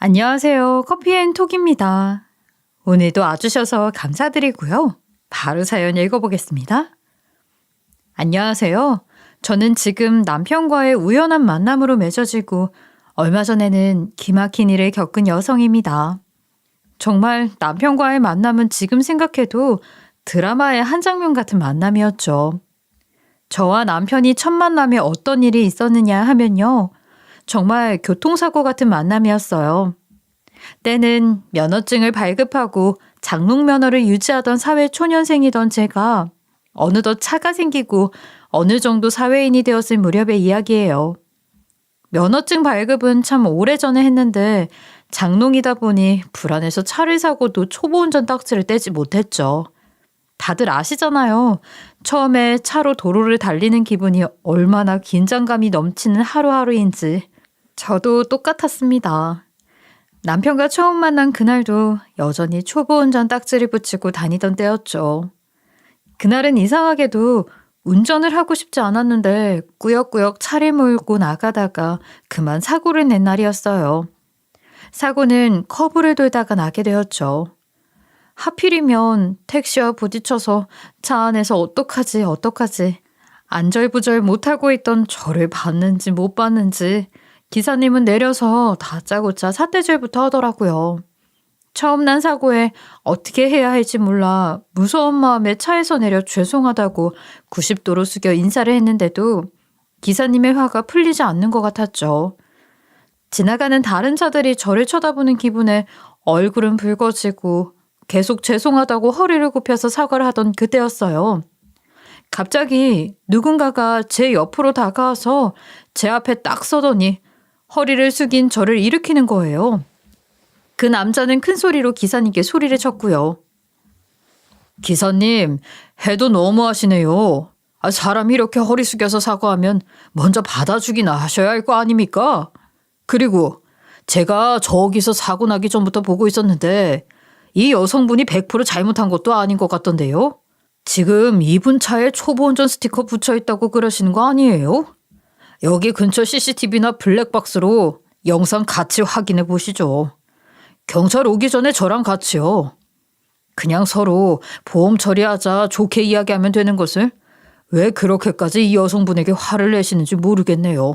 안녕하세요. 커피앤톡입니다. 오늘도 와주셔서 감사드리고요. 바로 사연 읽어보겠습니다. 안녕하세요. 저는 지금 남편과의 우연한 만남으로 맺어지고 얼마 전에는 기막힌 일을 겪은 여성입니다. 정말 남편과의 만남은 지금 생각해도 드라마의 한 장면 같은 만남이었죠. 저와 남편이 첫 만남에 어떤 일이 있었느냐 하면요. 정말 교통사고 같은 만남이었어요. 때는 면허증을 발급하고 장롱 면허를 유지하던 사회 초년생이던 제가 어느덧 차가 생기고 어느 정도 사회인이 되었을 무렵의 이야기예요. 면허증 발급은 참 오래전에 했는데 장롱이다 보니 불안해서 차를 사고도 초보 운전 딱지를 떼지 못했죠. 다들 아시잖아요. 처음에 차로 도로를 달리는 기분이 얼마나 긴장감이 넘치는 하루하루인지. 저도 똑같았습니다. 남편과 처음 만난 그날도 여전히 초보 운전 딱지를 붙이고 다니던 때였죠. 그날은 이상하게도 운전을 하고 싶지 않았는데 꾸역꾸역 차를 몰고 나가다가 그만 사고를 낸 날이었어요. 사고는 커브를 돌다가 나게 되었죠. 하필이면 택시와 부딪혀서 차 안에서 어떡하지 안절부절 못하고 있던 저를 봤는지 못 봤는지 기사님은 내려서 다짜고짜 삿대질부터 하더라고요. 처음 난 사고에 어떻게 해야 할지 몰라 무서운 마음에 차에서 내려 죄송하다고 90도로 숙여 인사를 했는데도 기사님의 화가 풀리지 않는 것 같았죠. 지나가는 다른 차들이 저를 쳐다보는 기분에 얼굴은 붉어지고 계속 죄송하다고 허리를 굽혀서 사과를 하던 그때였어요. 갑자기 누군가가 제 옆으로 다가와서 제 앞에 딱 서더니 허리를 숙인 저를 일으키는 거예요. 그 남자는 큰 소리로 기사님께 소리를 쳤고요. 기사님, 해도 너무하시네요. 사람이 이렇게 허리 숙여서 사과하면 먼저 받아주기나 하셔야 할 거 아닙니까? 그리고 제가 저기서 사고 나기 전부터 보고 있었는데 이 여성분이 100% 잘못한 것도 아닌 것 같던데요. 지금 이분 차에 초보 운전 스티커 붙여 있다고 그러시는 거 아니에요? 여기 근처 CCTV나 블랙박스로 영상 같이 확인해 보시죠. 경찰 오기 전에 저랑 같이요. 그냥 서로 보험 처리하자 좋게 이야기하면 되는 것을 왜 그렇게까지 이 여성분에게 화를 내시는지 모르겠네요.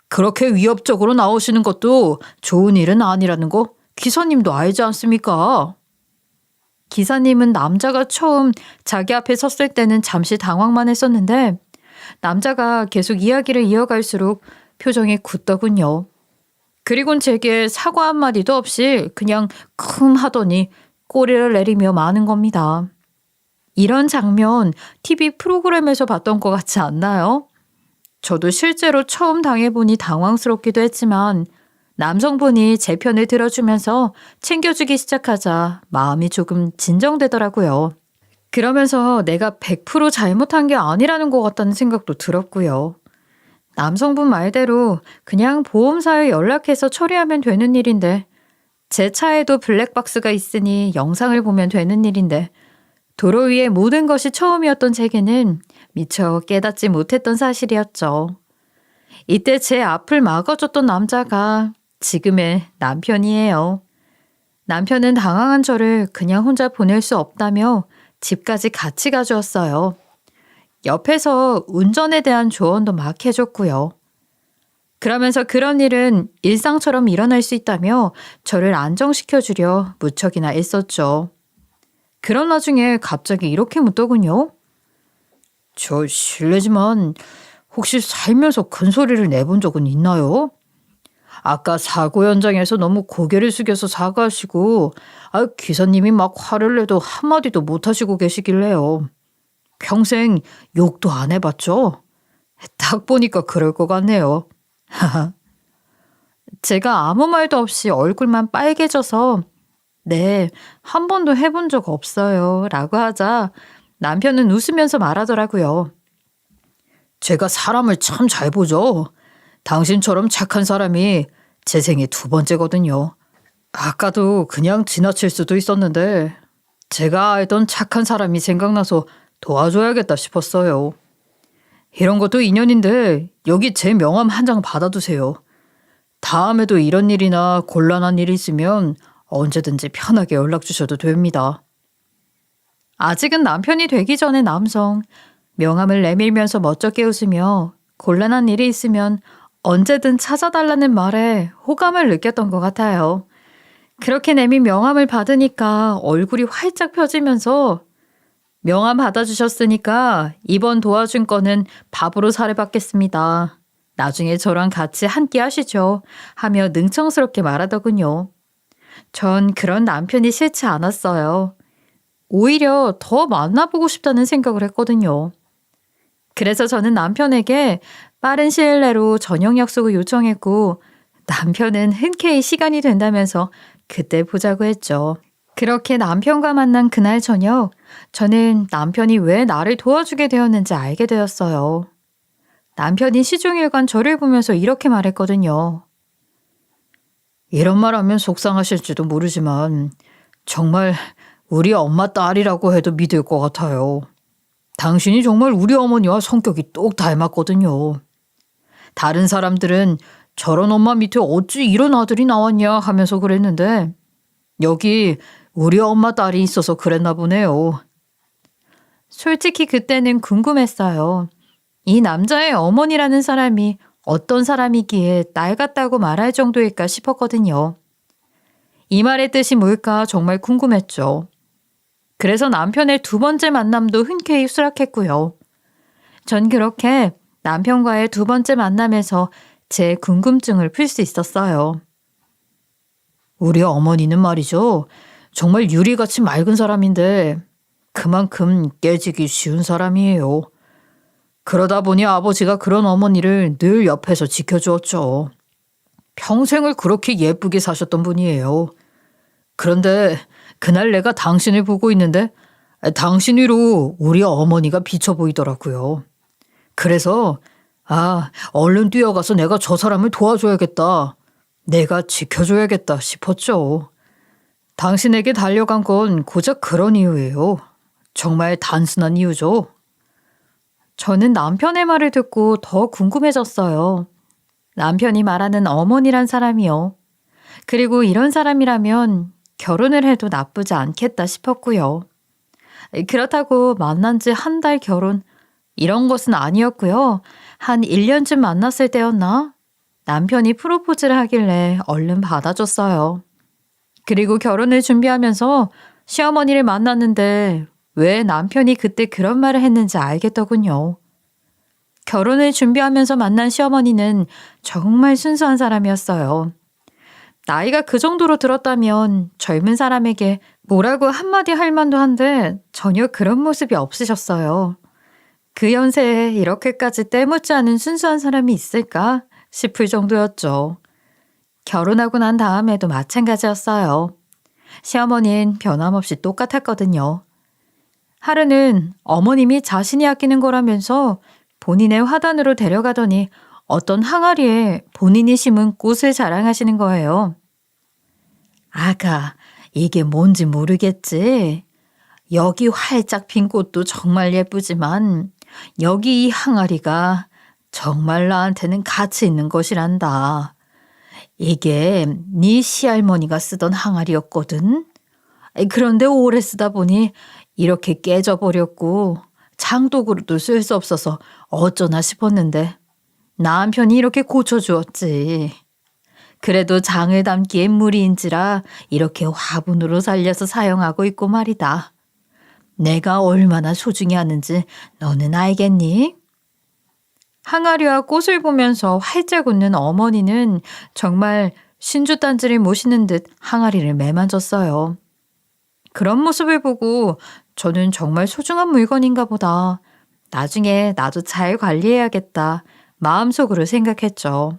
그렇게 위협적으로 나오시는 것도 좋은 일은 아니라는 거 기사님도 알지 않습니까? 기사님은 남자가 처음 자기 앞에 섰을 때는 잠시 당황만 했었는데 남자가 계속 이야기를 이어갈수록 표정이 굳더군요. 그리곤 제게 사과 한마디도 없이 그냥 킁 하더니 꼬리를 내리며 마는 겁니다. 이런 장면 TV 프로그램에서 봤던 것 같지 않나요? 저도 실제로 처음 당해보니 당황스럽기도 했지만 남성분이 제 편을 들어주면서 챙겨주기 시작하자 마음이 조금 진정되더라고요. 그러면서 내가 100% 잘못한 게 아니라는 것 같다는 생각도 들었고요. 남성분 말대로 그냥 보험사에 연락해서 처리하면 되는 일인데 제 차에도 블랙박스가 있으니 영상을 보면 되는 일인데 도로 위의 모든 것이 처음이었던 제게는 미처 깨닫지 못했던 사실이었죠. 이때 제 앞을 막아줬던 남자가 지금의 남편이에요. 남편은 당황한 저를 그냥 혼자 보낼 수 없다며 집까지 같이 가주었어요. 옆에서 운전에 대한 조언도 막 해줬고요. 그러면서 그런 일은 일상처럼 일어날 수 있다며 저를 안정시켜주려 무척이나 애썼죠. 그런 와중에 갑자기 이렇게 묻더군요. 저 실례지만 혹시 살면서 큰 소리를 내본 적은 있나요? 아까 사고 현장에서 너무 고개를 숙여서 사과하시고 기사님이 막 화를 내도 한마디도 못하시고 계시길래요. 평생 욕도 안 해봤죠? 딱 보니까 그럴 것 같네요. 제가 아무 말도 없이 얼굴만 빨개져서 네, 한 번도 해본 적 없어요 라고 하자 남편은 웃으면서 말하더라고요. 제가 사람을 참 잘 보죠. 당신처럼 착한 사람이 제 생에 2번째거든요. 아까도 그냥 지나칠 수도 있었는데 제가 알던 착한 사람이 생각나서 도와줘야겠다 싶었어요. 이런 것도 인연인데 여기 제 명함 한 장 받아두세요. 다음에도 이런 일이나 곤란한 일이 있으면 언제든지 편하게 연락 주셔도 됩니다. 아직은 남편이 되기 전에 남성, 명함을 내밀면서 멋쩍게 웃으며 곤란한 일이 있으면 언제든 찾아달라는 말에 호감을 느꼈던 것 같아요. 그렇게 내민 명함을 받으니까 얼굴이 활짝 펴지면서 명함 받아주셨으니까 이번 도와준 거는 밥으로 사례받겠습니다. 나중에 저랑 같이 한 끼 하시죠. 하며 능청스럽게 말하더군요. 전 그런 남편이 싫지 않았어요. 오히려 더 만나보고 싶다는 생각을 했거든요. 그래서 저는 남편에게 빠른 시일 내로 저녁 약속을 요청했고 남편은 흔쾌히 시간이 된다면서 그때 보자고 했죠. 그렇게 남편과 만난 그날 저녁, 저는 남편이 왜 나를 도와주게 되었는지 알게 되었어요. 남편이 시종일관 저를 보면서 이렇게 말했거든요. 이런 말 하면 속상하실지도 모르지만 정말 우리 엄마 딸이라고 해도 믿을 것 같아요. 당신이 정말 우리 어머니와 성격이 똑 닮았거든요. 다른 사람들은 저런 엄마 밑에 어찌 이런 아들이 나왔냐 하면서 그랬는데 여기 우리 엄마 딸이 있어서 그랬나 보네요. 솔직히 그때는 궁금했어요. 이 남자의 어머니라는 사람이 어떤 사람이기에 딸 같다고 말할 정도일까 싶었거든요. 이 말의 뜻이 뭘까 정말 궁금했죠. 그래서 남편의 두 번째 만남도 흔쾌히 수락했고요. 전 그렇게 남편과의 두 번째 만남에서 제 궁금증을 풀 수 있었어요. 우리 어머니는 말이죠. 정말 유리같이 맑은 사람인데 그만큼 깨지기 쉬운 사람이에요. 그러다 보니 아버지가 그런 어머니를 늘 옆에서 지켜주었죠. 평생을 그렇게 예쁘게 사셨던 분이에요. 그런데 그날 내가 당신을 보고 있는데 당신 위로 우리 어머니가 비쳐 보이더라고요. 그래서 얼른 뛰어가서 내가 저 사람을 도와줘야겠다. 내가 지켜줘야겠다 싶었죠. 당신에게 달려간 건 고작 그런 이유예요. 정말 단순한 이유죠. 저는 남편의 말을 듣고 더 궁금해졌어요. 남편이 말하는 어머니란 사람이요. 그리고 이런 사람이라면 결혼을 해도 나쁘지 않겠다 싶었고요. 그렇다고 만난 지 한 달 결혼, 이런 것은 아니었고요. 한 1년쯤 만났을 때였나? 남편이 프로포즈를 하길래 얼른 받아줬어요. 그리고 결혼을 준비하면서 시어머니를 만났는데 왜 남편이 그때 그런 말을 했는지 알겠더군요. 결혼을 준비하면서 만난 시어머니는 정말 순수한 사람이었어요. 나이가 그 정도로 들었다면 젊은 사람에게 뭐라고 한마디 할 만도 한데 전혀 그런 모습이 없으셨어요. 그 연세에 이렇게까지 때묻지 않은 순수한 사람이 있을까 싶을 정도였죠. 결혼하고 난 다음에도 마찬가지였어요. 시어머니는 변함없이 똑같았거든요. 하루는 어머님이 자신이 아끼는 거라면서 본인의 화단으로 데려가더니 어떤 항아리에 본인이 심은 꽃을 자랑하시는 거예요. 아가, 이게 뭔지 모르겠지? 여기 활짝 핀 꽃도 정말 예쁘지만 여기 이 항아리가 정말 나한테는 가치 있는 것이란다. 이게 네 시할머니가 쓰던 항아리였거든. 그런데 오래 쓰다 보니 이렇게 깨져버렸고 장독으로도 쓸 수 없어서 어쩌나 싶었는데 남편이 이렇게 고쳐주었지. 그래도 장을 담기에 무리인지라 이렇게 화분으로 살려서 사용하고 있고 말이다. 내가 얼마나 소중히 하는지 너는 알겠니? 항아리와 꽃을 보면서 활짝 웃는 어머니는 정말 신주단지를 모시는 듯 항아리를 매만졌어요. 그런 모습을 보고 저는 정말 소중한 물건인가 보다. 나중에 나도 잘 관리해야겠다. 마음속으로 생각했죠.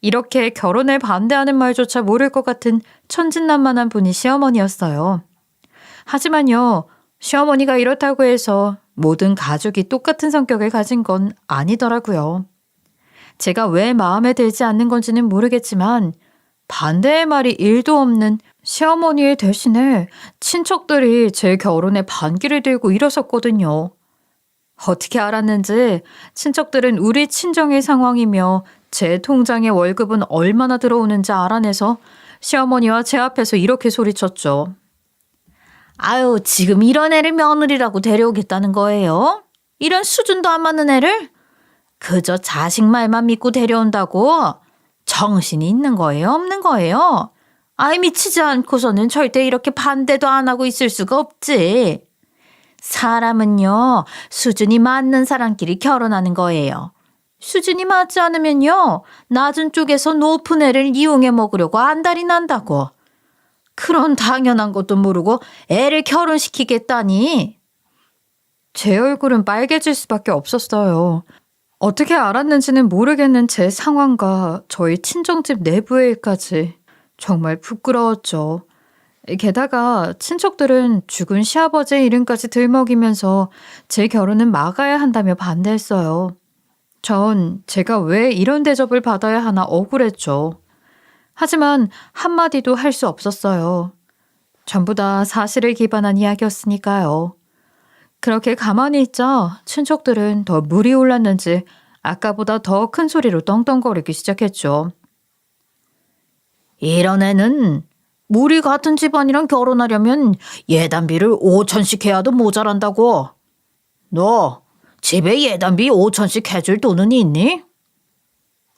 이렇게 결혼을 반대하는 말조차 모를 것 같은 천진난만한 분이 시어머니였어요. 하지만요, 시어머니가 이렇다고 해서 모든 가족이 똑같은 성격을 가진 건 아니더라고요. 제가 왜 마음에 들지 않는 건지는 모르겠지만 반대의 말이 1도 없는 시어머니의 대신에 친척들이 제 결혼에 반기를 들고 일어섰거든요. 어떻게 알았는지 친척들은 우리 친정의 상황이며 제 통장에 월급은 얼마나 들어오는지 알아내서 시어머니와 제 앞에서 이렇게 소리쳤죠. 아유, 지금 이런 애를 며느리라고 데려오겠다는 거예요? 이런 수준도 안 맞는 애를? 그저 자식 말만 믿고 데려온다고? 정신이 있는 거예요? 없는 거예요? 아이, 미치지 않고서는 절대 이렇게 반대도 안 하고 있을 수가 없지. 사람은요, 수준이 맞는 사람끼리 결혼하는 거예요. 수준이 맞지 않으면요, 낮은 쪽에서 높은 애를 이용해 먹으려고 안달이 난다고. 그런 당연한 것도 모르고 애를 결혼시키겠다니. 제 얼굴은 빨개질 수밖에 없었어요. 어떻게 알았는지는 모르겠는 제 상황과 저희 친정집 내부의 일까지 정말 부끄러웠죠. 게다가 친척들은 죽은 시아버지의 이름까지 들먹이면서 제 결혼은 막아야 한다며 반대했어요. 전 제가 왜 이런 대접을 받아야 하나 억울했죠. 하지만 한마디도 할 수 없었어요. 전부 다 사실을 기반한 이야기였으니까요. 그렇게 가만히 있자 친척들은 더 물이 올랐는지 아까보다 더 큰 소리로 떵떵거리기 시작했죠. 이런 애는 우리 같은 집안이랑 결혼하려면 예단비를 5천씩 해야도 모자란다고. 너 집에 예단비 5천씩 해줄 돈은 있니?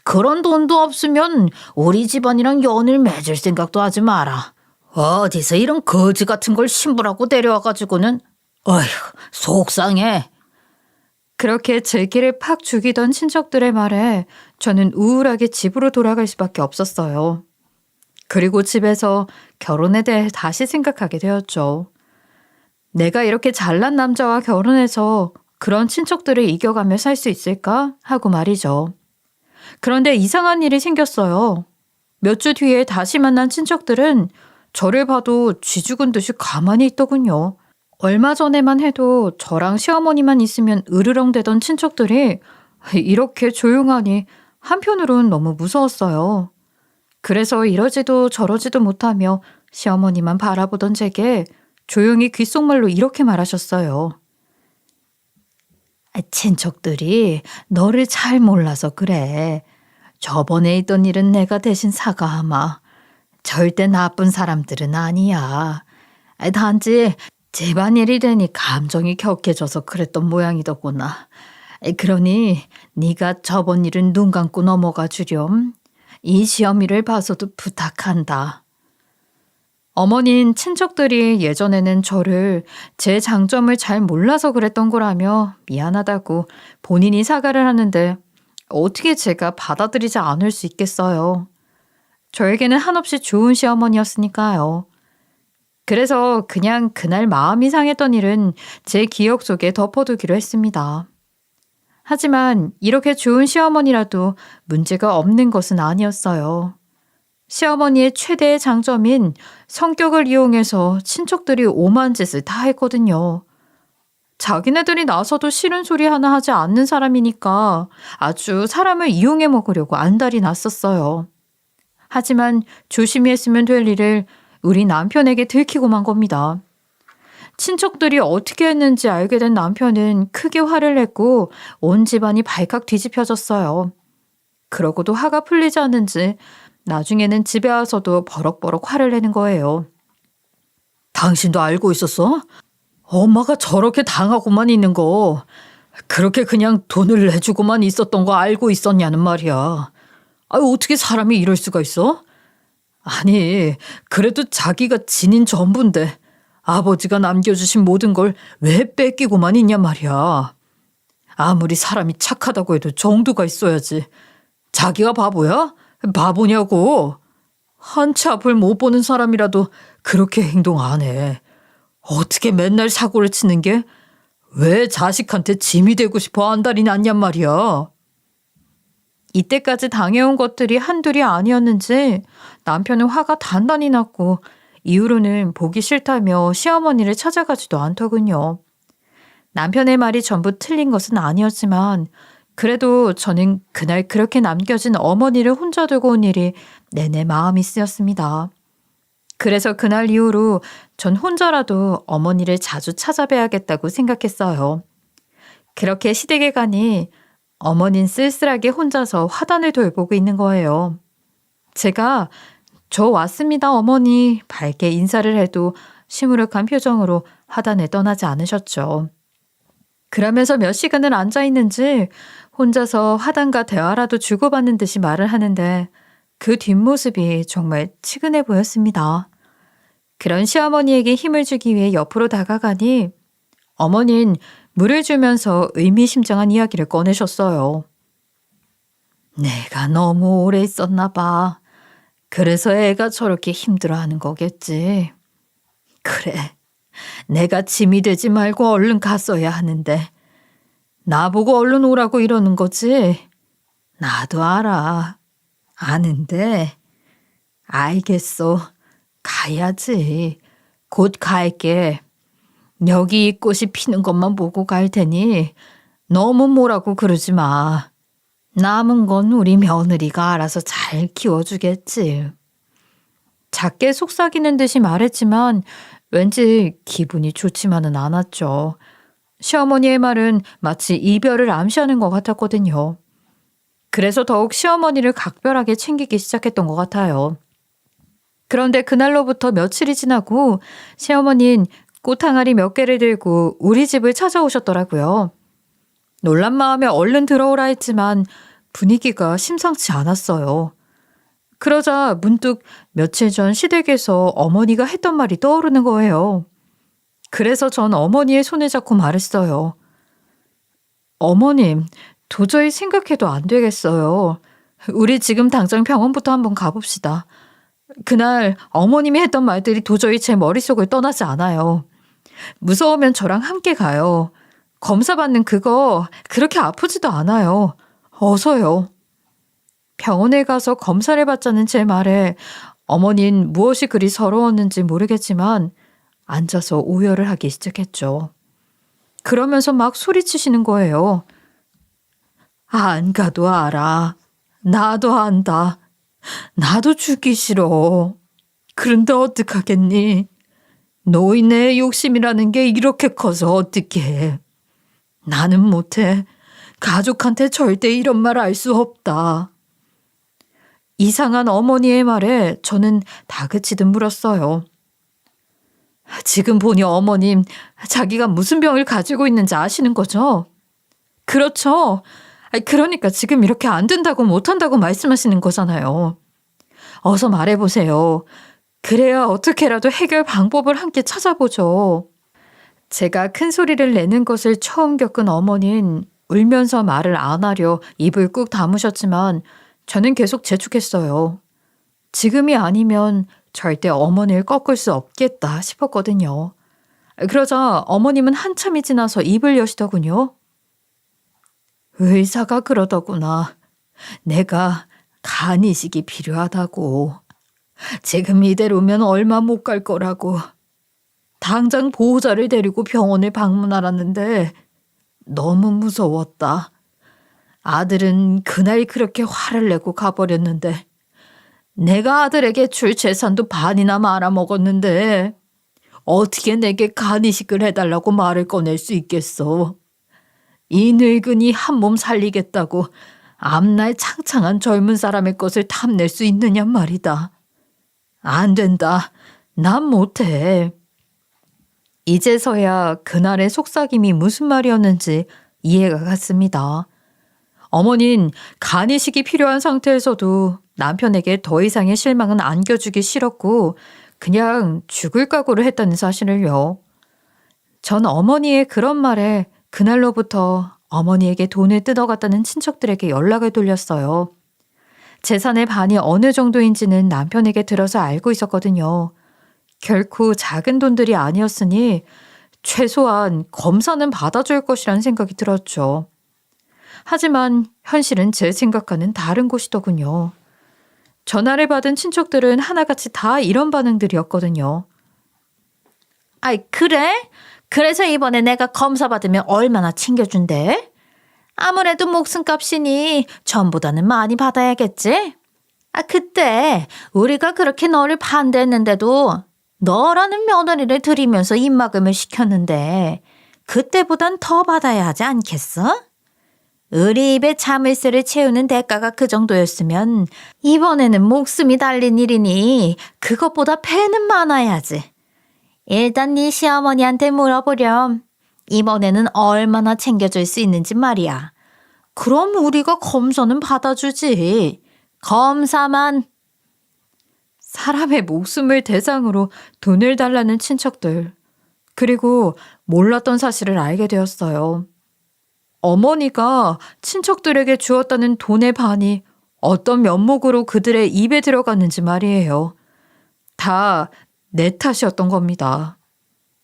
그런 돈도 없으면 우리 집안이랑 연을 맺을 생각도 하지 마라. 어디서 이런 거지 같은 걸 신부라고 데려와가지고는 어휴, 속상해. 그렇게 제 길을 팍 죽이던 친척들의 말에 저는 우울하게 집으로 돌아갈 수밖에 없었어요. 그리고 집에서 결혼에 대해 다시 생각하게 되었죠. 내가 이렇게 잘난 남자와 결혼해서 그런 친척들을 이겨가며 살 수 있을까 하고 말이죠. 그런데 이상한 일이 생겼어요. 몇 주 뒤에 다시 만난 친척들은 저를 봐도 쥐 죽은 듯이 가만히 있더군요. 얼마 전에만 해도 저랑 시어머니만 있으면 으르렁대던 친척들이 이렇게 조용하니 한편으론 너무 무서웠어요. 그래서 이러지도 저러지도 못하며 시어머니만 바라보던 제게 조용히 귓속말로 이렇게 말하셨어요. 친척들이 너를 잘 몰라서 그래. 저번에 있던 일은 내가 대신 사과하마. 절대 나쁜 사람들은 아니야. 단지 집안일이 되니 감정이 격해져서 그랬던 모양이더구나. 그러니 네가 저번 일은 눈 감고 넘어가 주렴. 이 시어미를 봐서도 부탁한다. 어머니는 친척들이 예전에는 저를 제 장점을 잘 몰라서 그랬던 거라며 미안하다고 본인이 사과를 하는데 어떻게 제가 받아들이지 않을 수 있겠어요. 저에게는 한없이 좋은 시어머니였으니까요. 그래서 그냥 그날 마음이 상했던 일은 제 기억 속에 덮어두기로 했습니다. 하지만 이렇게 좋은 시어머니라도 문제가 없는 것은 아니었어요. 시어머니의 최대의 장점인 성격을 이용해서 친척들이 오만 짓을 다 했거든요. 자기네들이 나서도 싫은 소리 하나 하지 않는 사람이니까 아주 사람을 이용해 먹으려고 안달이 났었어요. 하지만 조심히 했으면 될 일을 우리 남편에게 들키고 만 겁니다. 친척들이 어떻게 했는지 알게 된 남편은 크게 화를 냈고 온 집안이 발칵 뒤집혀졌어요. 그러고도 화가 풀리지 않는지 나중에는 집에 와서도 버럭버럭 화를 내는 거예요. 당신도 알고 있었어? 엄마가 저렇게 당하고만 있는 거 그렇게 그냥 돈을 내주고만 있었던 거 알고 있었냐는 말이야. 어떻게 사람이 이럴 수가 있어? 아니, 그래도 자기가 지닌 전부인데 아버지가 남겨주신 모든 걸 왜 뺏기고만 있냐 말이야. 아무리 사람이 착하다고 해도 정도가 있어야지. 자기가 바보야? 바보냐고. 한 치 앞을 못 보는 사람이라도 그렇게 행동 안 해. 어떻게 맨날 사고를 치는 게 왜 자식한테 짐이 되고 싶어 안달이 났냔 말이야. 이때까지 당해온 것들이 한둘이 아니었는지 남편은 화가 단단히 났고 이후로는 보기 싫다며 시어머니를 찾아가지도 않더군요. 남편의 말이 전부 틀린 것은 아니었지만 그래도 저는 그날 그렇게 남겨진 어머니를 혼자 두고 온 일이 내내 마음이 쓰였습니다. 그래서 그날 이후로 전 혼자라도 어머니를 자주 찾아뵈야겠다고 생각했어요. 그렇게 시댁에 가니 어머니는 쓸쓸하게 혼자서 화단을 돌보고 있는 거예요. 제가 저 왔습니다 어머니 밝게 인사를 해도 시무룩한 표정으로 화단을 떠나지 않으셨죠. 그러면서 몇 시간을 앉아 있는지 혼자서 화단과 대화라도 주고받는 듯이 말을 하는데 그 뒷모습이 정말 치근해 보였습니다. 그런 시어머니에게 힘을 주기 위해 옆으로 다가가니 어머니는 물을 주면서 의미심장한 이야기를 꺼내셨어요. 내가 너무 오래 있었나 봐. 그래서 애가 저렇게 힘들어하는 거겠지. 그래. 내가 짐이 되지 말고 얼른 갔어야 하는데 나보고 얼른 오라고 이러는 거지. 나도 알아. 아는데 알겠어. 가야지. 곧 갈게. 여기 이 꽃이 피는 것만 보고 갈 테니 너무 뭐라고 그러지 마. 남은 건 우리 며느리가 알아서 잘 키워주겠지. 작게 속삭이는 듯이 말했지만 왠지 기분이 좋지만은 않았죠. 시어머니의 말은 마치 이별을 암시하는 것 같았거든요. 그래서 더욱 시어머니를 각별하게 챙기기 시작했던 것 같아요. 그런데 그날로부터 며칠이 지나고 시어머니는 꽃항아리 몇 개를 들고 우리 집을 찾아오셨더라고요. 놀란 마음에 얼른 들어오라 했지만 분위기가 심상치 않았어요. 그러자 문득 며칠 전 시댁에서 어머니가 했던 말이 떠오르는 거예요. 그래서 전 어머니의 손을 잡고 말했어요. 어머님, 도저히 생각해도 안 되겠어요. 우리 지금 당장 병원부터 한번 가봅시다. 그날 어머님이 했던 말들이 도저히 제 머릿속을 떠나지 않아요. 무서우면 저랑 함께 가요. 검사 받는 그거 그렇게 아프지도 않아요. 어서요. 병원에 가서 검사를 받자는 제 말에 어머니는 무엇이 그리 서러웠는지 모르겠지만 앉아서 오열을 하기 시작했죠. 그러면서 막 소리치시는 거예요. 안 가도 알아. 나도 안다. 나도 죽기 싫어. 그런데 어떡하겠니? 노인의 욕심이라는 게 이렇게 커서 어떡해. 나는 못해. 가족한테 절대 이런 말 할 수 없다. 이상한 어머니의 말에 저는 다그치듯 물었어요. 지금 보니 어머님, 자기가 무슨 병을 가지고 있는지 아시는 거죠? 그렇죠. 그러니까 지금 이렇게 안 된다고 못한다고 말씀하시는 거잖아요. 어서 말해보세요. 그래야 어떻게라도 해결 방법을 함께 찾아보죠. 제가 큰 소리를 내는 것을 처음 겪은 어머니는 울면서 말을 안 하려 입을 꾹 다무셨지만 저는 계속 재촉했어요. 지금이 아니면 절대 어머니를 꺾을 수 없겠다 싶었거든요. 그러자 어머님은 한참이 지나서 입을 여시더군요. 의사가 그러더구나. 내가 간 이식이 필요하다고. 지금 이대로면 얼마 못 갈 거라고. 당장 보호자를 데리고 병원을 방문하라는데 너무 무서웠다. 아들은 그날 그렇게 화를 내고 가버렸는데 내가 아들에게 줄 재산도 반이나 말아먹었는데 어떻게 내게 간 이식을 해달라고 말을 꺼낼 수 있겠어. 이 늙은이 한 몸 살리겠다고 앞날 창창한 젊은 사람의 것을 탐낼 수 있느냐 말이다. 안 된다. 난 못해. 이제서야 그날의 속삭임이 무슨 말이었는지 이해가 갔습니다. 어머니는 간 이식이 필요한 상태에서도 남편에게 더 이상의 실망은 안겨주기 싫었고 그냥 죽을 각오를 했다는 사실을요. 전 어머니의 그런 말에 그날로부터 어머니에게 돈을 뜯어갔다는 친척들에게 연락을 돌렸어요. 재산의 반이 어느 정도인지는 남편에게 들어서 알고 있었거든요. 결코 작은 돈들이 아니었으니 최소한 검사는 받아줄 것이라는 생각이 들었죠. 하지만 현실은 제 생각과는 다른 곳이더군요. 전화를 받은 친척들은 하나같이 다 이런 반응들이었거든요. 아이, 그래? 그래서 이번에 내가 검사 받으면 얼마나 챙겨준대? 아무래도 목숨값이니 전보다는 많이 받아야겠지? 그때 우리가 그렇게 너를 반대했는데도 너라는 며느리를 들이면서 입막음을 시켰는데 그때보단 더 받아야 하지 않겠어? 우리 입에 참을새를 채우는 대가가 그 정도였으면 이번에는 목숨이 달린 일이니 그것보다 패는 많아야지. 일단 네 시어머니한테 물어보렴. 이번에는 얼마나 챙겨줄 수 있는지 말이야. 그럼 우리가 검사는 받아주지. 검사만. 사람의 목숨을 대상으로 돈을 달라는 친척들. 그리고 몰랐던 사실을 알게 되었어요. 어머니가 친척들에게 주었다는 돈의 반이 어떤 면목으로 그들의 입에 들어갔는지 말이에요. 다 내 탓이었던 겁니다.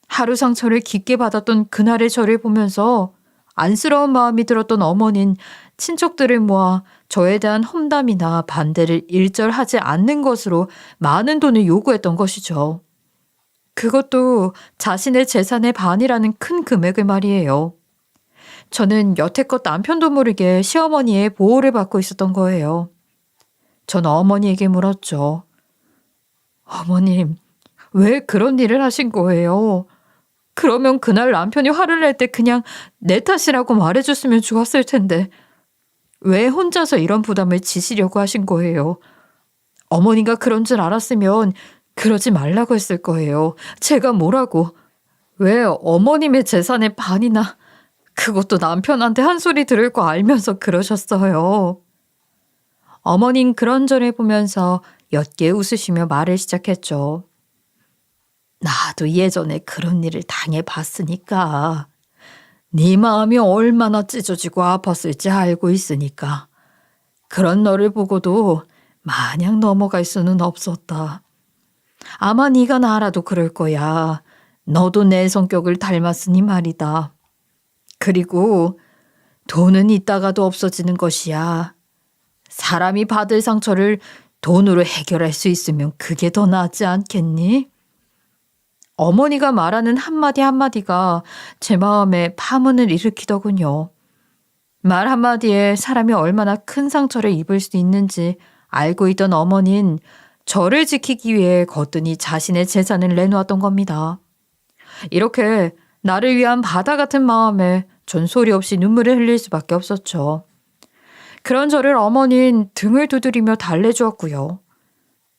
하루 상처를 깊게 받았던 그날의 저를 보면서 안쓰러운 마음이 들었던 어머니는 친척들을 모아 저에 대한 험담이나 반대를 일절하지 않는 것으로 많은 돈을 요구했던 것이죠. 그것도 자신의 재산의 반이라는 큰 금액을 말이에요. 저는 여태껏 남편도 모르게 시어머니의 보호를 받고 있었던 거예요. 전 어머니에게 물었죠. 어머님, 왜 그런 일을 하신 거예요? 그러면 그날 남편이 화를 낼 때 그냥 내 탓이라고 말해줬으면 좋았을 텐데 왜 혼자서 이런 부담을 지시려고 하신 거예요? 어머니가 그런 줄 알았으면 그러지 말라고 했을 거예요. 제가 뭐라고? 왜 어머님의 재산의 반이나 그것도 남편한테 한 소리 들을 거 알면서 그러셨어요. 어머닌 그런 저를 보면서 옅게 웃으시며 말을 시작했죠. 나도 예전에 그런 일을 당해봤으니까 네 마음이 얼마나 찢어지고 아팠을지 알고 있으니까 그런 너를 보고도 마냥 넘어갈 수는 없었다. 아마 네가 나라도 그럴 거야. 너도 내 성격을 닮았으니 말이다. 그리고 돈은 있다가도 없어지는 것이야. 사람이 받을 상처를 돈으로 해결할 수 있으면 그게 더 낫지 않겠니? 어머니가 말하는 한마디 한마디가 제 마음에 파문을 일으키더군요. 말 한마디에 사람이 얼마나 큰 상처를 입을 수 있는지 알고 있던 어머니는 저를 지키기 위해 거뜬히 자신의 재산을 내놓았던 겁니다. 이렇게 나를 위한 바다 같은 마음에 전 소리 없이 눈물을 흘릴 수밖에 없었죠. 그런 저를 어머니는 등을 두드리며 달래주었고요.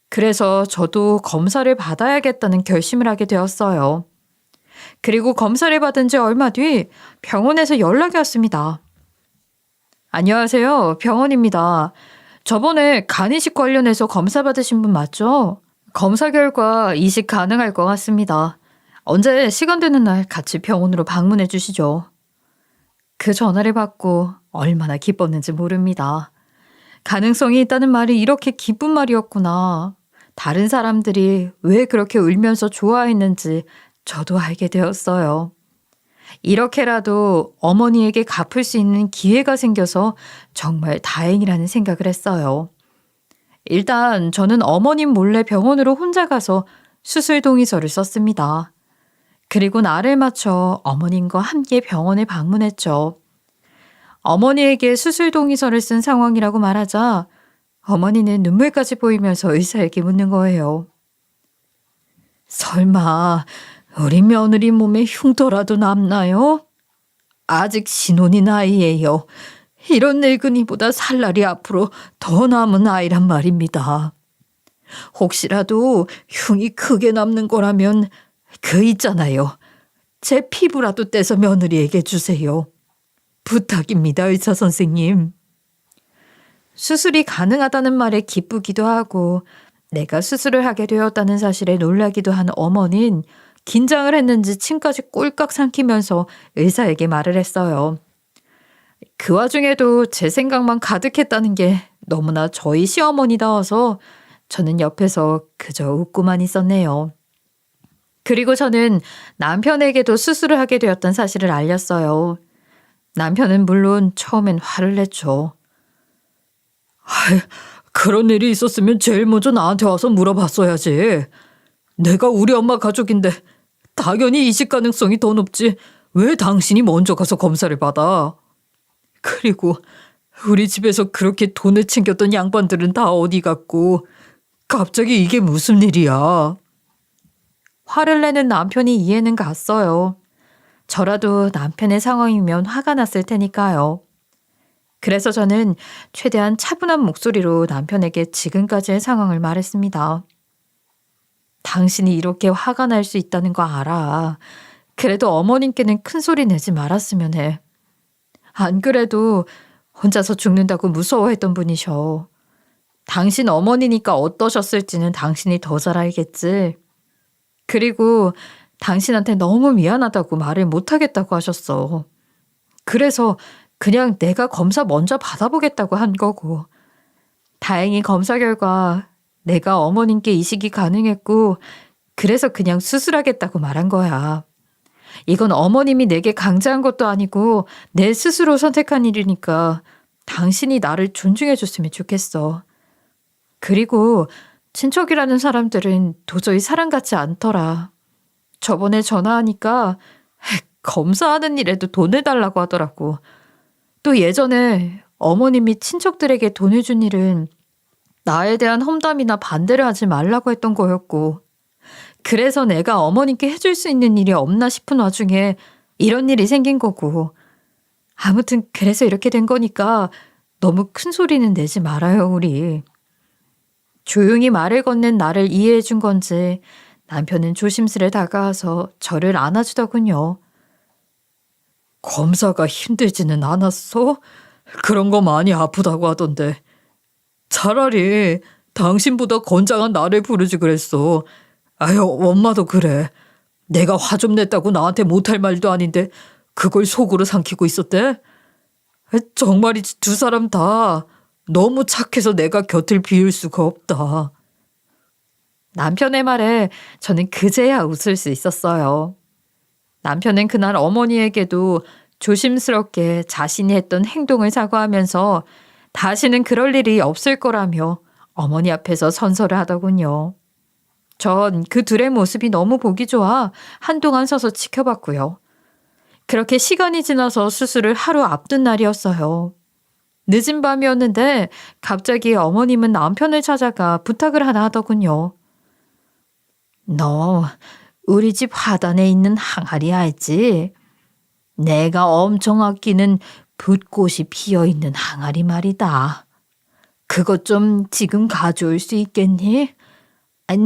그래서 저도 검사를 받아야겠다는 결심을 하게 되었어요. 그리고 검사를 받은 지 얼마 뒤 병원에서 연락이 왔습니다. 안녕하세요. 병원입니다. 저번에 간이식 관련해서 검사 받으신 분 맞죠? 검사 결과 이식 가능할 것 같습니다. 언제 시간 되는 날 같이 병원으로 방문해 주시죠. 그 전화를 받고 얼마나 기뻤는지 모릅니다. 가능성이 있다는 말이 이렇게 기쁜 말이었구나. 다른 사람들이 왜 그렇게 울면서 좋아했는지 저도 알게 되었어요. 이렇게라도 어머니에게 갚을 수 있는 기회가 생겨서 정말 다행이라는 생각을 했어요. 일단 저는 어머님 몰래 병원으로 혼자 가서 수술 동의서를 썼습니다. 그리고 날을 맞춰 어머님과 함께 병원에 방문했죠. 어머니에게 수술 동의서를 쓴 상황이라고 말하자 어머니는 눈물까지 보이면서 의사에게 묻는 거예요. 설마 우리 며느리 몸에 흉터라도 남나요? 아직 신혼인 아이예요. 이런 늙은이보다 살날이 앞으로 더 남은 아이란 말입니다. 혹시라도 흉이 크게 남는 거라면 그 있잖아요. 제 피부라도 떼서 며느리에게 주세요. 부탁입니다, 의사 선생님. 수술이 가능하다는 말에 기쁘기도 하고 내가 수술을 하게 되었다는 사실에 놀라기도 한 어머니는 긴장을 했는지 침까지 꼴깍 삼키면서 의사에게 말을 했어요. 그 와중에도 제 생각만 가득했다는 게 너무나 저희 시어머니다워서 저는 옆에서 그저 웃고만 있었네요. 그리고 저는 남편에게도 수술을 하게 되었던 사실을 알렸어요. 남편은 물론 처음엔 화를 냈죠. 그런 일이 있었으면 제일 먼저 나한테 와서 물어봤어야지. 내가 우리 엄마 가족인데 당연히 이식 가능성이 더 높지. 왜 당신이 먼저 가서 검사를 받아? 그리고 우리 집에서 그렇게 돈을 챙겼던 양반들은 다 어디 갔고 갑자기 이게 무슨 일이야? 화를 내는 남편이 이해는 갔어요. 저라도 남편의 상황이면 화가 났을 테니까요. 그래서 저는 최대한 차분한 목소리로 남편에게 지금까지의 상황을 말했습니다. 당신이 이렇게 화가 날 수 있다는 거 알아. 그래도 어머님께는 큰 소리 내지 말았으면 해. 안 그래도 혼자서 죽는다고 무서워했던 분이셔. 당신 어머니니까 어떠셨을지는 당신이 더 잘 알겠지. 그리고 당신한테 너무 미안하다고 말을 못하겠다고 하셨어. 그래서 그냥 내가 검사 먼저 받아보겠다고 한 거고. 다행히 검사 결과 내가 어머님께 이식이 가능했고 그래서 그냥 수술하겠다고 말한 거야. 이건 어머님이 내게 강제한 것도 아니고 내 스스로 선택한 일이니까 당신이 나를 존중해 줬으면 좋겠어. 그리고 친척이라는 사람들은 도저히 사람 같지 않더라. 저번에 전화하니까 검사하는 일에도 돈을 달라고 하더라고. 또 예전에 어머님이 친척들에게 돈을 준 일은 나에 대한 험담이나 반대를 하지 말라고 했던 거였고, 그래서 내가 어머님께 해줄 수 있는 일이 없나 싶은 와중에 이런 일이 생긴 거고, 아무튼 그래서 이렇게 된 거니까 너무 큰 소리는 내지 말아요, 우리. 조용히 말을 건넨 나를 이해해 준 건지 남편은 조심스레 다가와서 저를 안아주더군요. 검사가 힘들지는 않았어? 그런 거 많이 아프다고 하던데. 차라리 당신보다 건장한 나를 부르지 그랬어. 아유, 엄마도 그래. 내가 화 좀 냈다고 나한테 못할 말도 아닌데 그걸 속으로 삼키고 있었대? 정말이지 두 사람 다 너무 착해서 내가 곁을 비울 수가 없다. 남편의 말에 저는 그제야 웃을 수 있었어요. 남편은 그날 어머니에게도 조심스럽게 자신이 했던 행동을 사과하면서 다시는 그럴 일이 없을 거라며 어머니 앞에서 선서를 하더군요. 전 그 둘의 모습이 너무 보기 좋아 한동안 서서 지켜봤고요. 그렇게 시간이 지나서 수술을 하루 앞둔 날이었어요. 늦은 밤이었는데 갑자기 어머님은 남편을 찾아가 부탁을 하나 하더군요. 너 우리 집 화단에 있는 항아리 알지? 내가 엄청 아끼는 붓꽃이 피어있는 항아리 말이다. 그것 좀 지금 가져올 수 있겠니?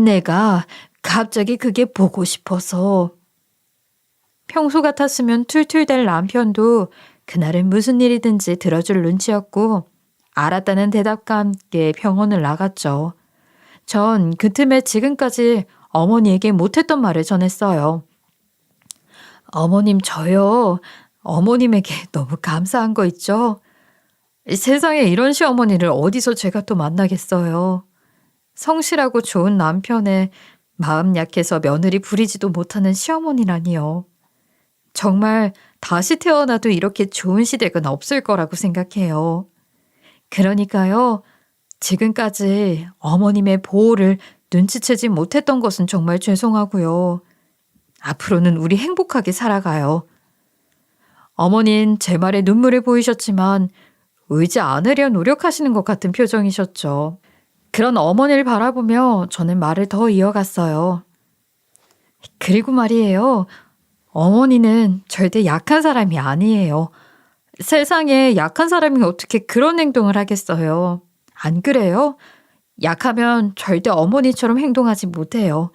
내가 갑자기 그게 보고 싶어서. 평소 같았으면 툴툴댈 남편도 그날은 무슨 일이든지 들어줄 눈치였고 알았다는 대답과 함께 병원을 나갔죠. 전 그 틈에 지금까지 어머니에게 못했던 말을 전했어요. 어머님 저요. 어머님에게 너무 감사한 거 있죠? 세상에 이런 시어머니를 어디서 제가 또 만나겠어요. 성실하고 좋은 남편에 마음 약해서 며느리 부리지도 못하는 시어머니라니요. 정말 다시 태어나도 이렇게 좋은 시댁은 없을 거라고 생각해요. 그러니까요. 지금까지 어머님의 보호를 눈치채지 못했던 것은 정말 죄송하고요. 앞으로는 우리 행복하게 살아가요. 어머닌 제 말에 눈물을 보이셨지만 의지 않으려 노력하시는 것 같은 표정이셨죠. 그런 어머니를 바라보며 저는 말을 더 이어갔어요. 그리고 말이에요. 어머니는 절대 약한 사람이 아니에요. 세상에 약한 사람이 어떻게 그런 행동을 하겠어요. 안 그래요? 약하면 절대 어머니처럼 행동하지 못해요.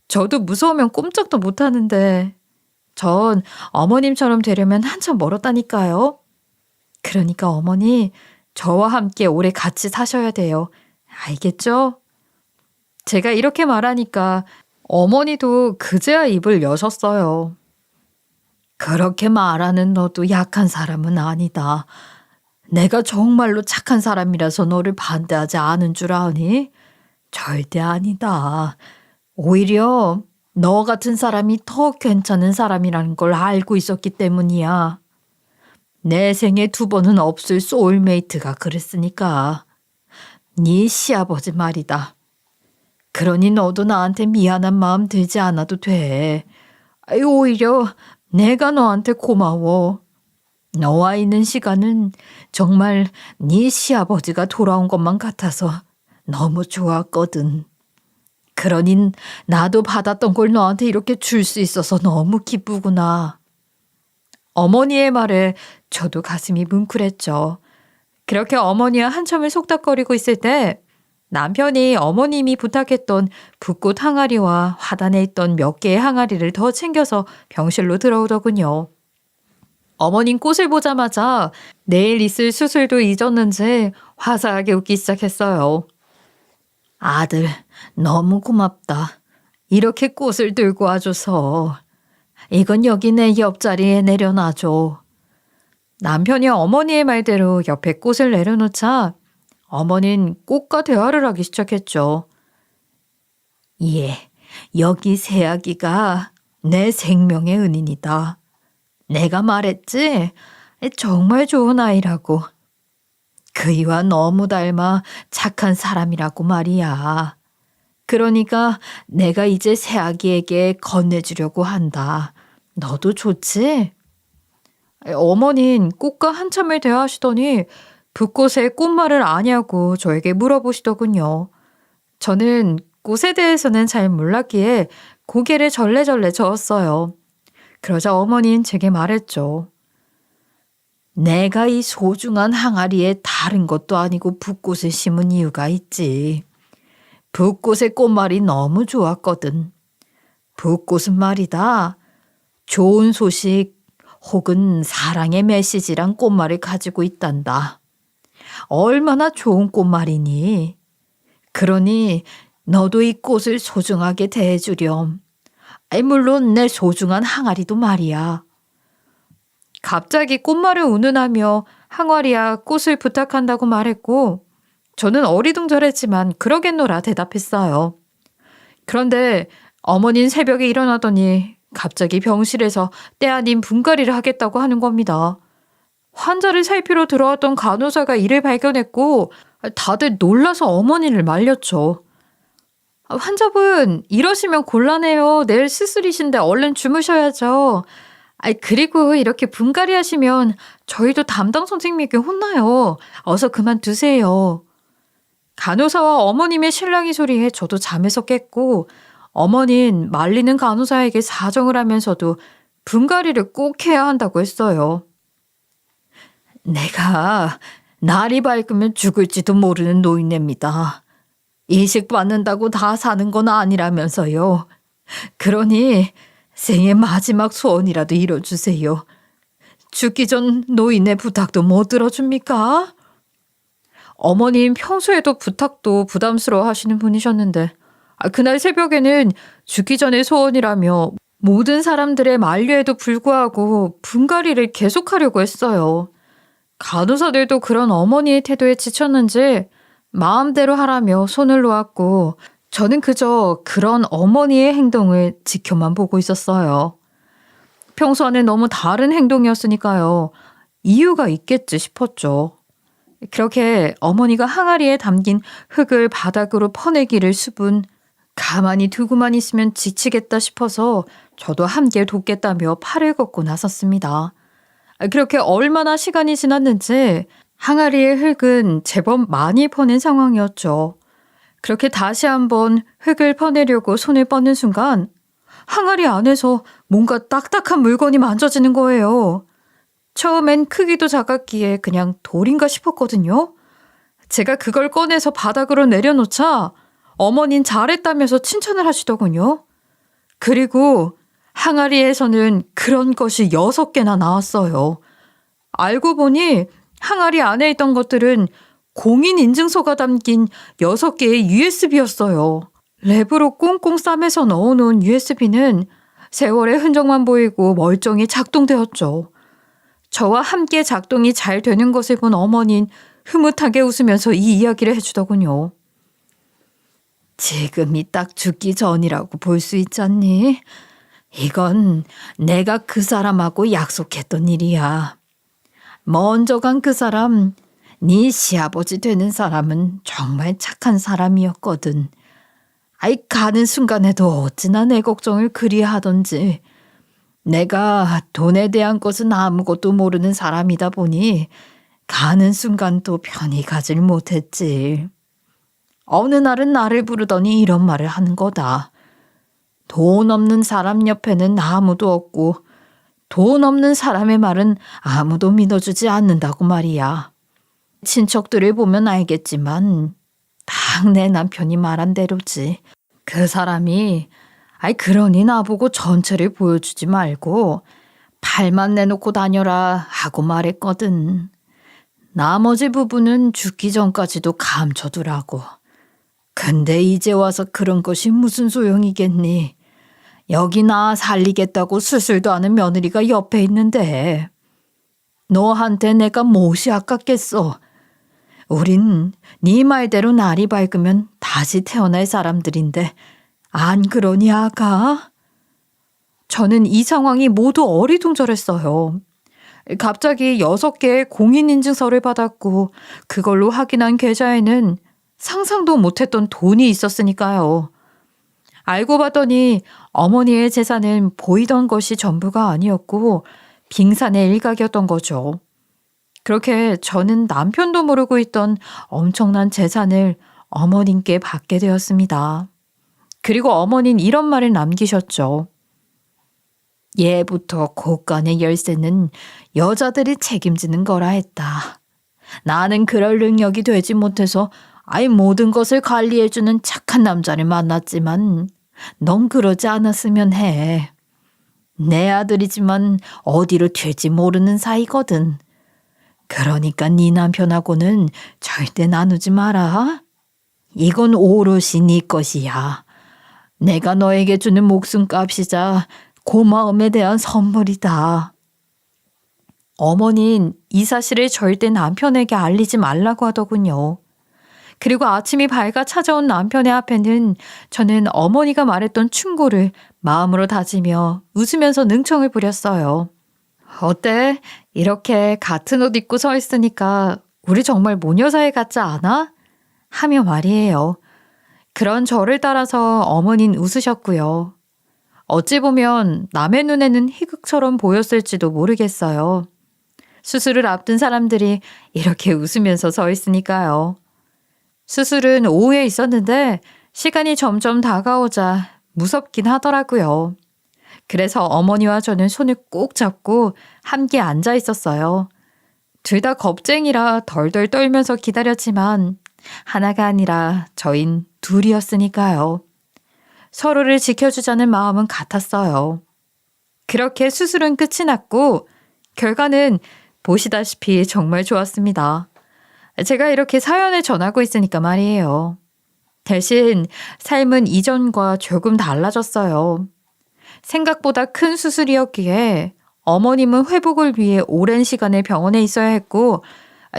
저도 무서우면 꼼짝도 못하는데 전 어머님처럼 되려면 한참 멀었다니까요. 그러니까 어머니, 저와 함께 오래 같이 사셔야 돼요. 알겠죠? 제가 이렇게 말하니까 어머니도 그제야 입을 여셨어요. 그렇게 말하는 너도 약한 사람은 아니다. 내가 정말로 착한 사람이라서 너를 반대하지 않은 줄 아니? 절대 아니다. 오히려 너 같은 사람이 더 괜찮은 사람이라는 걸 알고 있었기 때문이야. 내 생에 2번은 없을 소울메이트가 그랬으니까. 네 시아버지 말이다. 그러니 너도 나한테 미안한 마음 들지 않아도 돼. 오히려 내가 너한테 고마워. 너와 있는 시간은 정말 네 시아버지가 돌아온 것만 같아서 너무 좋았거든. 그러니 나도 받았던 걸 너한테 이렇게 줄 수 있어서 너무 기쁘구나. 어머니의 말에 저도 가슴이 뭉클했죠. 그렇게 어머니와 한참을 속닥거리고 있을 때 남편이 어머님이 부탁했던 붓꽃 항아리와 화단에 있던 몇 개의 항아리를 더 챙겨서 병실로 들어오더군요. 어머님 꽃을 보자마자 내일 있을 수술도 잊었는지 화사하게 웃기 시작했어요. 아들, 너무 고맙다. 이렇게 꽃을 들고 와줘서. 이건 여기 내 옆자리에 내려놔줘. 남편이 어머니의 말대로 옆에 꽃을 내려놓자 어머니는 꽃과 대화를 하기 시작했죠. 예, 여기 새아기가 내 생명의 은인이다. 내가 말했지? 정말 좋은 아이라고. 그이와 너무 닮아 착한 사람이라고 말이야. 그러니까 내가 이제 새아기에게 건네주려고 한다. 너도 좋지? 어머니는 꽃과 한참을 대화하시더니 붓꽃의 꽃말을 아냐고 저에게 물어보시더군요. 저는 꽃에 대해서는 잘 몰랐기에 고개를 절레절레 저었어요. 그러자 어머니는 제게 말했죠. 내가 이 소중한 항아리에 다른 것도 아니고 붓꽃을 심은 이유가 있지. 붓꽃의 꽃말이 너무 좋았거든. 붓꽃은 말이다. 좋은 소식 혹은 사랑의 메시지란 꽃말을 가지고 있단다. 얼마나 좋은 꽃말이니? 그러니 너도 이 꽃을 소중하게 대해주렴. 물론 내 소중한 항아리도 말이야. 갑자기 꽃말을 운운하며 항아리야 꽃을 부탁한다고 말했고 저는 어리둥절했지만 그러겠노라 대답했어요. 그런데 어머니는 새벽에 일어나더니 갑자기 병실에서 때 아닌 분갈이를 하겠다고 하는 겁니다. 환자를 살피러 들어왔던 간호사가 이를 발견했고 다들 놀라서 어머니를 말렸죠. 환자분 이러시면 곤란해요. 내일 수술이신데 얼른 주무셔야죠. 그리고 이렇게 분갈이 하시면 저희도 담당 선생님에게 혼나요. 어서 그만두세요. 간호사와 어머님의 실랑이 소리에 저도 잠에서 깼고 어머니는 말리는 간호사에게 사정을 하면서도 분갈이를 꼭 해야 한다고 했어요. 내가 날이 밝으면 죽을지도 모르는 노인네입니다. 이식 받는다고 다 사는 건 아니라면서요. 그러니 생의 마지막 소원이라도 이뤄주세요. 죽기 전 노인의 부탁도 못 들어줍니까? 어머님 평소에도 부탁도 부담스러워 하시는 분이셨는데 그날 새벽에는 죽기 전의 소원이라며 모든 사람들의 만류에도 불구하고 분갈이를 계속하려고 했어요. 간호사들도 그런 어머니의 태도에 지쳤는지 마음대로 하라며 손을 놓았고 저는 그저 그런 어머니의 행동을 지켜만 보고 있었어요. 평소와는 너무 다른 행동이었으니까요. 이유가 있겠지 싶었죠. 그렇게 어머니가 항아리에 담긴 흙을 바닥으로 퍼내기를 수분 가만히 두고만 있으면 지치겠다 싶어서 저도 함께 돕겠다며 팔을 걷고 나섰습니다. 그렇게 얼마나 시간이 지났는지 항아리의 흙은 제법 많이 퍼낸 상황이었죠. 그렇게 다시 한번 흙을 퍼내려고 손을 뻗는 순간 항아리 안에서 뭔가 딱딱한 물건이 만져지는 거예요. 처음엔 크기도 작았기에 그냥 돌인가 싶었거든요. 제가 그걸 꺼내서 바닥으로 내려놓자 어머니는 잘했다면서 칭찬을 하시더군요. 그리고 항아리에서는 그런 것이 6개나 나왔어요. 알고 보니 항아리 안에 있던 것들은 공인인증서가 담긴 6개의 USB였어요. 랩으로 꽁꽁 싸매서 넣어놓은 USB는 세월의 흔적만 보이고 멀쩡히 작동되었죠. 저와 함께 작동이 잘 되는 것을 본 어머니는 흐뭇하게 웃으면서 이 이야기를 해주더군요. 지금이 딱 죽기 전이라고 볼 수 있잖니? 이건 내가 그 사람하고 약속했던 일이야. 먼저 간 그 사람, 네 시아버지 되는 사람은 정말 착한 사람이었거든. 가는 순간에도 어찌나 내 걱정을 그리 하던지. 내가 돈에 대한 것은 아무것도 모르는 사람이다 보니 가는 순간도 편히 가질 못했지. 어느 날은 나를 부르더니 이런 말을 하는 거다. 돈 없는 사람 옆에는 아무도 없고 돈 없는 사람의 말은 아무도 믿어주지 않는다고 말이야. 친척들을 보면 알겠지만 딱 내 남편이 말한 대로지. 그 사람이 그러니 나보고 전체를 보여주지 말고 팔만 내놓고 다녀라 하고 말했거든. 나머지 부분은 죽기 전까지도 감춰두라고. 근데 이제 와서 그런 것이 무슨 소용이겠니? 여기 나 살리겠다고 수술도 하는 며느리가 옆에 있는데 너한테 내가 무엇이 아깝겠어. 우린 네 말대로 날이 밝으면 다시 태어날 사람들인데 안 그러니 아가? 저는 이 상황이 모두 어리둥절했어요. 갑자기 6개의 공인인증서를 받았고 그걸로 확인한 계좌에는 상상도 못했던 돈이 있었으니까요. 알고 봤더니 어머니의 재산은 보이던 것이 전부가 아니었고 빙산의 일각이었던 거죠. 그렇게 저는 남편도 모르고 있던 엄청난 재산을 어머님께 받게 되었습니다. 그리고 어머니는 이런 말을 남기셨죠. 예부터 곳간의 열쇠는 여자들이 책임지는 거라 했다. 나는 그럴 능력이 되지 못해서 모든 것을 관리해주는 착한 남자를 만났지만 넌 그러지 않았으면 해. 내 아들이지만 어디로 튈지 모르는 사이거든. 그러니까 네 남편하고는 절대 나누지 마라. 이건 오롯이 네 것이야. 내가 너에게 주는 목숨값이자 고마움에 대한 선물이다. 어머니는 이 사실을 절대 남편에게 알리지 말라고 하더군요. 그리고 아침이 밝아 찾아온 남편의 앞에는 저는 어머니가 말했던 충고를 마음으로 다지며 웃으면서 능청을 부렸어요. 어때? 이렇게 같은 옷 입고 서 있으니까 우리 정말 모녀 사이 같지 않아? 하며 말이에요. 그런 저를 따라서 어머니는 웃으셨고요. 어찌 보면 남의 눈에는 희극처럼 보였을지도 모르겠어요. 수술을 앞둔 사람들이 이렇게 웃으면서 서 있으니까요. 수술은 오후에 있었는데 시간이 점점 다가오자 무섭긴 하더라고요. 그래서 어머니와 저는 손을 꼭 잡고 함께 앉아 있었어요. 둘 다 겁쟁이라 덜덜 떨면서 기다렸지만 하나가 아니라 저흰 둘이었으니까요. 서로를 지켜주자는 마음은 같았어요. 그렇게 수술은 끝이 났고 결과는 보시다시피 정말 좋았습니다. 제가 이렇게 사연을 전하고 있으니까 말이에요. 대신 삶은 이전과 조금 달라졌어요. 생각보다 큰 수술이었기에 어머님은 회복을 위해 오랜 시간을 병원에 있어야 했고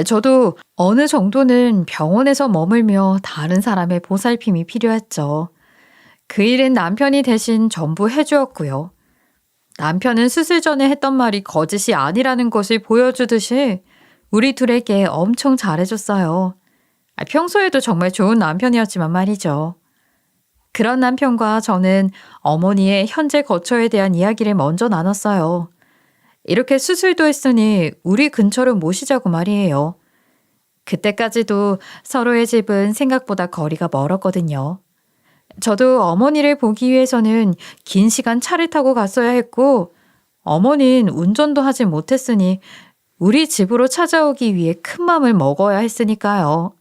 저도 어느 정도는 병원에서 머물며 다른 사람의 보살핌이 필요했죠. 그 일은 남편이 대신 전부 해주었고요. 남편은 수술 전에 했던 말이 거짓이 아니라는 것을 보여주듯이 우리 둘에게 엄청 잘해줬어요. 평소에도 정말 좋은 남편이었지만 말이죠. 그런 남편과 저는 어머니의 현재 거처에 대한 이야기를 먼저 나눴어요. 이렇게 수술도 했으니 우리 근처로 모시자고 말이에요. 그때까지도 서로의 집은 생각보다 거리가 멀었거든요. 저도 어머니를 보기 위해서는 긴 시간 차를 타고 갔어야 했고 어머니는 운전도 하지 못했으니 우리 집으로 찾아오기 위해 큰 맘을 먹어야 했으니까요.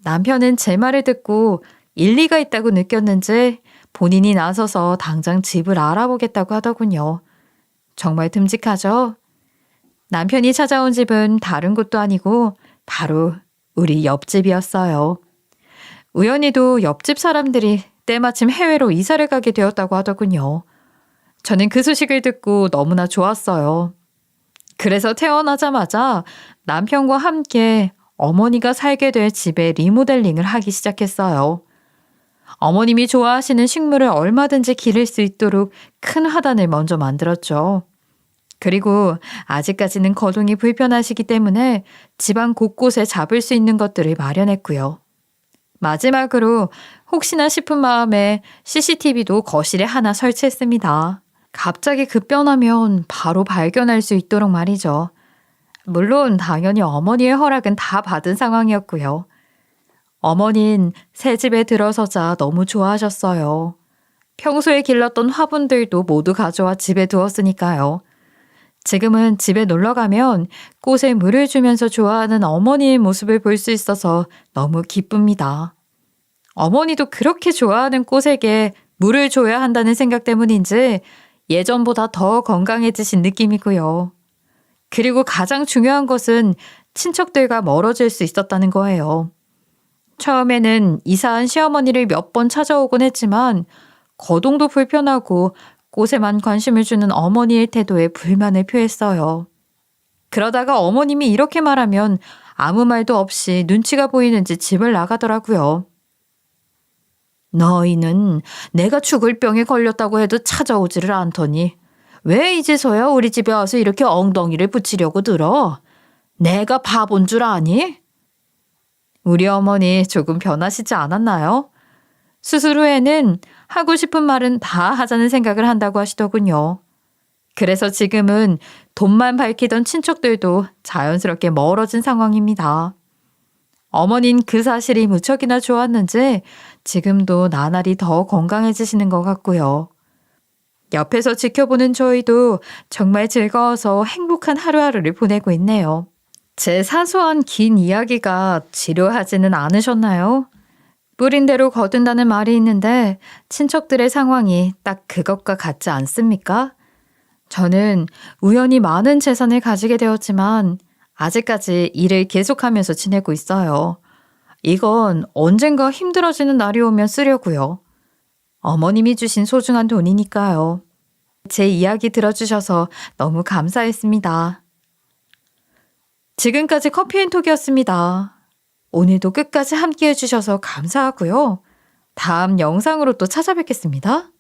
남편은 제 말을 듣고 일리가 있다고 느꼈는지 본인이 나서서 당장 집을 알아보겠다고 하더군요. 정말 듬직하죠? 남편이 찾아온 집은 다른 곳도 아니고 바로 우리 옆집이었어요. 우연히도 옆집 사람들이 때마침 해외로 이사를 가게 되었다고 하더군요. 저는 그 소식을 듣고 너무나 좋았어요. 그래서 태어나자마자 남편과 함께 어머니가 살게 될 집의 리모델링을 하기 시작했어요. 어머님이 좋아하시는 식물을 얼마든지 기를 수 있도록 큰 화단을 먼저 만들었죠. 그리고 아직까지는 거동이 불편하시기 때문에 집안 곳곳에 잡을 수 있는 것들을 마련했고요. 마지막으로 혹시나 싶은 마음에 CCTV도 거실에 하나 설치했습니다. 갑자기 급변하면 바로 발견할 수 있도록 말이죠. 물론 당연히 어머니의 허락은 다 받은 상황이었고요. 어머닌 새 집에 들어서자 너무 좋아하셨어요. 평소에 길렀던 화분들도 모두 가져와 집에 두었으니까요. 지금은 집에 놀러 가면 꽃에 물을 주면서 좋아하는 어머니의 모습을 볼 수 있어서 너무 기쁩니다. 어머니도 그렇게 좋아하는 꽃에게 물을 줘야 한다는 생각 때문인지 예전보다 더 건강해지신 느낌이고요. 그리고 가장 중요한 것은 친척들과 멀어질 수 있었다는 거예요. 처음에는 이사한 시어머니를 몇 번 찾아오곤 했지만 거동도 불편하고 꽃에만 관심을 주는 어머니의 태도에 불만을 표했어요. 그러다가 어머님이 이렇게 말하면 아무 말도 없이 눈치가 보이는지 집을 나가더라고요. 너희는 내가 죽을 병에 걸렸다고 해도 찾아오지를 않더니 왜 이제서야 우리 집에 와서 이렇게 엉덩이를 붙이려고 들어? 내가 바본 줄 아니? 우리 어머니 조금 변하시지 않았나요? 수술 후에는 하고 싶은 말은 다 하자는 생각을 한다고 하시더군요. 그래서 지금은 돈만 밝히던 친척들도 자연스럽게 멀어진 상황입니다. 어머닌 그 사실이 무척이나 좋았는지 지금도 나날이 더 건강해지시는 것 같고요. 옆에서 지켜보는 저희도 정말 즐거워서 행복한 하루하루를 보내고 있네요. 제 사소한 긴 이야기가 지루하지는 않으셨나요? 뿌린 대로 거둔다는 말이 있는데 친척들의 상황이 딱 그것과 같지 않습니까? 저는 우연히 많은 재산을 가지게 되었지만 아직까지 일을 계속하면서 지내고 있어요. 이건 언젠가 힘들어지는 날이 오면 쓰려고요. 어머님이 주신 소중한 돈이니까요. 제 이야기 들어주셔서 너무 감사했습니다. 지금까지 커피앤톡이었습니다. 오늘도 끝까지 함께 해주셔서 감사하고요. 다음 영상으로 또 찾아뵙겠습니다.